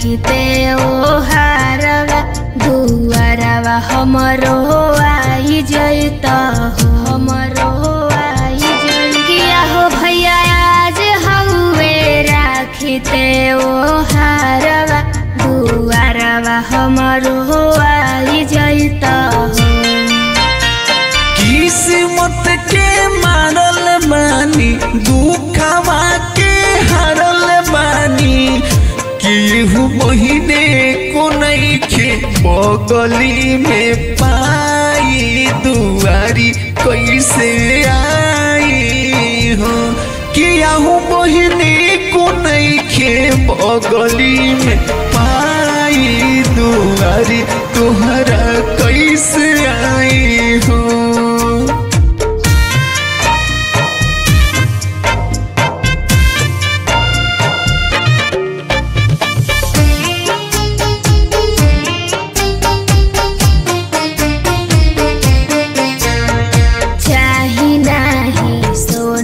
राखीते ओ हारवा दुआरवा हमरो आई जैत हो हमरो आई जैया हो भैया आज हउए राखीते ओ हारवा दुआरवा हमरो आई जैत हो। किस्मत के मारल बानी दुखवा के हारल बानी केहू बहिने को नइखे बगली में पाई दुआरी कैसे आई हो केहू बहिने को नइखे बगली में पाई दुआरी तोहरा कैसे आई हो।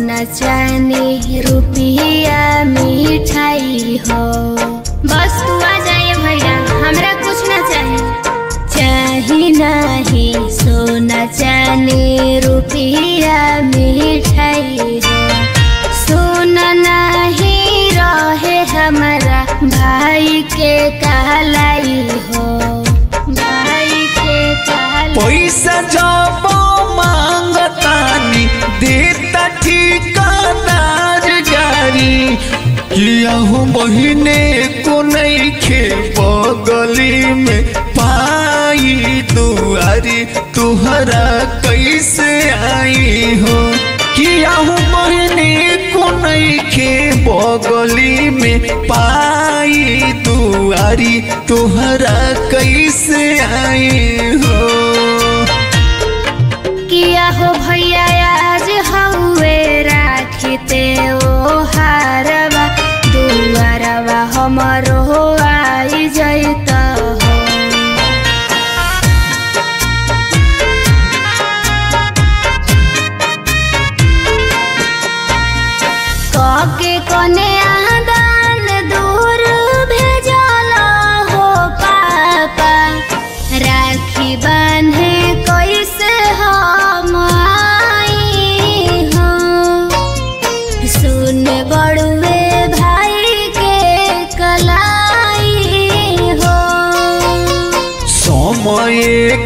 चांदी रुपया मिठाई हो बस तू आ जाए भैया हमरा कुछ ना चाहिए चाही नहीं सोना चांदी रुपया मिठाई हो सोना नहीं रहे हमारा भाई के कहलाई हो भाई के कहलाई पैसा जब मांगतानी देता ठिकादार जारी केहू बहिने को नइखे बगली में पाई दुआरी तुहरा कैसे आई हो केहू बहिने को नइखे बगली में पाई दुआरी तुहरा कैसे आई हो। किया हो भैया आज हउए राखीते ओ हारवा दुआरवा हमरो आई जैत हो। कके कोने आदान दूर भेजल हो पापा राखी बांधे कैसे हम आई हो सुन बड़ुए भाई के कलाई हो समय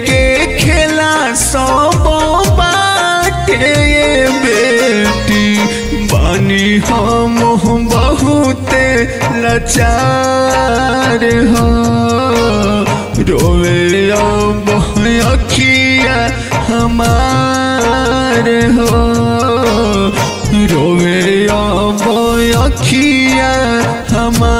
के खेला सब बाटे बेटी बानी हम बहुत लाचार हो रोवे अब अखिया हमार हो रोवे अब अखिया हमार